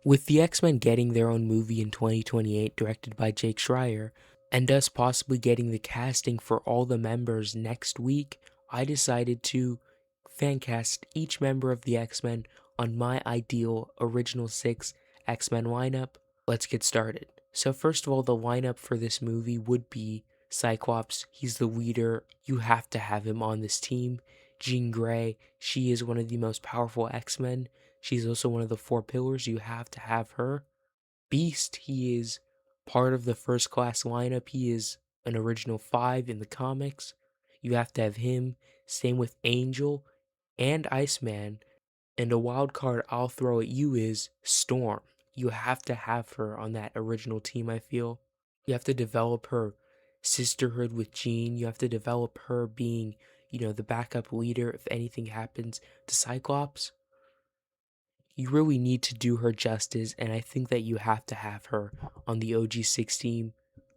With the X-Men getting their own movie in 2028 directed by Jake Schreier, and us possibly getting the casting for all the members next week, I decided to fan cast each member of the X-Men on my ideal original 6 X-Men lineup. Let's get started. So first of all, the lineup for this movie would be Cyclops. He's the leader. You have to have him on this team. Jean Grey, she is one of the most powerful X-Men. She's also one of the four pillars. You have to have her. Beast, he is part of the first class lineup. He is an original 5 in the comics. You have to have him. Same with Angel and Iceman. And a wild card I'll throw at you is Storm. You have to have her on that original team, I feel. You have to develop her sisterhood with Jean. You have to develop her being, the backup leader if anything happens to Cyclops. You really need to do her justice, and I think that you have to have her on the OG6 team.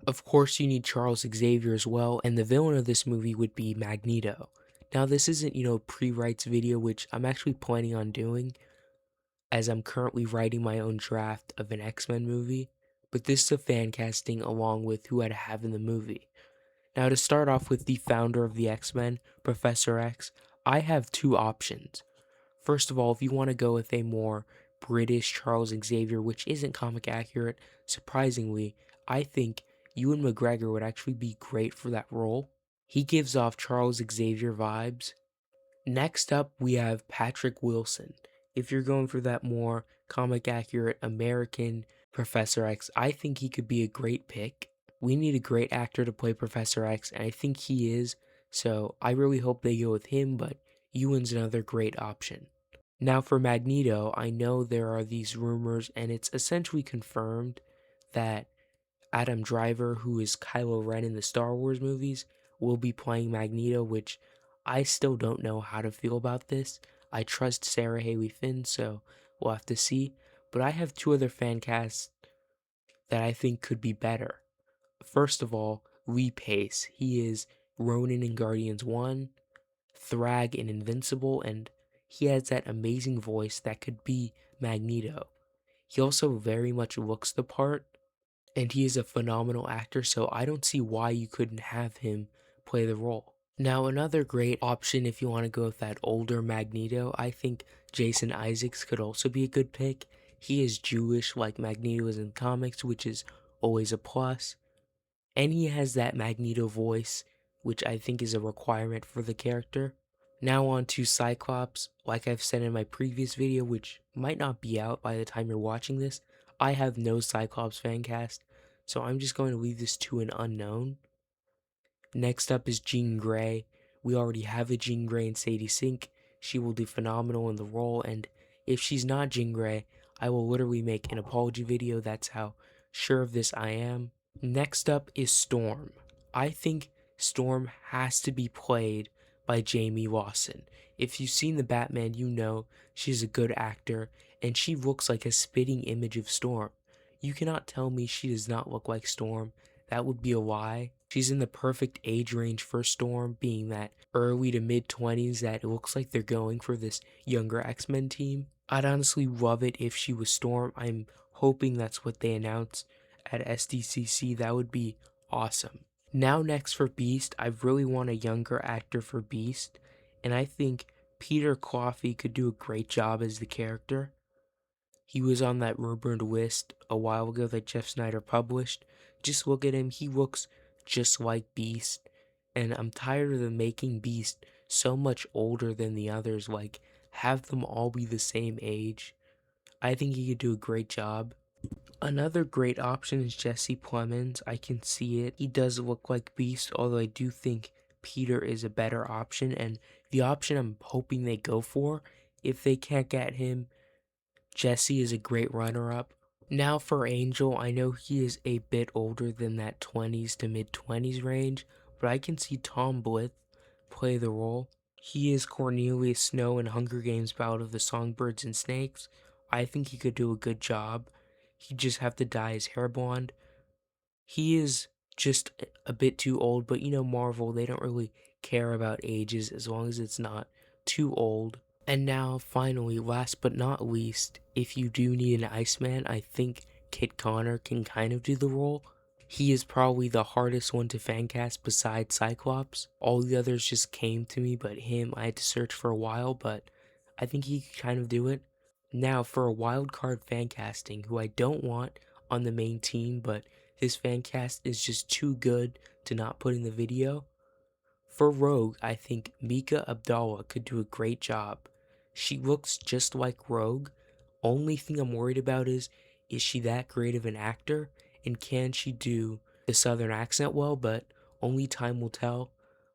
Of course, you need Charles Xavier as well, and the villain of this movie would be Magneto. Now, this isn't, pre-writes video, which I'm actually planning on doing, as I'm currently writing my own draft of an X-Men movie, but this is a fan casting along with who I'd have in the movie. Now, to start off with the founder of the X-Men, Professor X, I have two options. First of all, if you want to go with a more British Charles Xavier, which isn't comic accurate, surprisingly, I think Ewan McGregor would actually be great for that role. He gives off Charles Xavier vibes. Next up, we have Patrick Wilson. If you're going for that more comic accurate American Professor X, I think he could be a great pick. We need a great actor to play Professor X, and I think he is, so I really hope they go with him, but Ewan's another great option. Now for Magneto, I know there are these rumors, and it's essentially confirmed that Adam Driver, who is Kylo Ren in the Star Wars movies, will be playing Magneto, which I still don't know how to feel about this. I trust Sarah Haley Finn, so we'll have to see. But I have two other fan casts that I think could be better. First of all, Lee Pace. He is Ronan in Guardians 1, Thrag in Invincible, and he has that amazing voice that could be Magneto. He also very much looks the part, and he is a phenomenal actor, so I don't see why you couldn't have him play the role. Now, another great option if you want to go with that older Magneto, I think Jason Isaacs could also be a good pick. He is Jewish like Magneto is in comics, which is always a plus. And he has that Magneto voice, which I think is a requirement for the character. Now on to Cyclops. Like I've said in my previous video, which might not be out by the time you're watching this, I have no Cyclops fan cast, so I'm just going to leave this to an unknown. Next up is Jean Grey. We already have a Jean Grey in Sadie Sink. She will do phenomenal in the role, and if she's not Jean Grey, I will literally make an apology video. That's how sure of this I am. Next up is Storm. I think Storm has to be played by Jamie Lawson. If you've seen the Batman, you know she's a good actor, and she looks like a spitting image of Storm. You cannot tell me she does not look like Storm. That would be a lie. She's in the perfect age range for Storm, being that early to mid 20s that it looks like they're going for this younger X-Men team. I'd honestly love it if she was Storm. I'm hoping that's what they announce at SDCC. That would be awesome. Now next for Beast, I really want a younger actor for Beast, and I think Peter Coffey could do a great job as the character. He was on that rumored list a while ago that Jeff Snyder published. Just look at him, he looks just like Beast, and I'm tired of them making Beast so much older than the others, like have them all be the same age. I think he could do a great job. Another great option is Jesse Plemons. I can see it. He does look like Beast, although I do think Peter is a better option, and the option I'm hoping they go for, if they can't get him, Jesse is a great runner-up. Now for Angel, I know he is a bit older than that 20s to mid-20s range, but I can see Tom Blyth play the role. He is Cornelius Snow in Hunger Games Battle of the Songbirds and Snakes. I think he could do a good job. He'd just have to dye his hair blonde. He is just a bit too old, but Marvel, they don't really care about ages as long as it's not too old. And now, finally, last but not least, if you do need an Iceman, I think Kit Connor can kind of do the role. He is probably the hardest one to fan cast besides Cyclops. All the others just came to me, but him, I had to search for a while, but I think he can kind of do it. Now, for a wild card fan casting, who I don't want on the main team, but this fan cast is just too good to not put in the video. For Rogue, I think Mika Abdallah could do a great job. She looks just like Rogue. Only thing I'm worried about is she that great of an actor? And can she do the southern accent well? But only time will tell.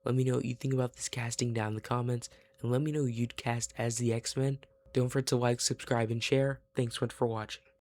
Let me know what you think about this casting down in the comments. And let me know who you'd cast as the X-Men. Don't forget to like, subscribe, and share. Thanks so much for watching.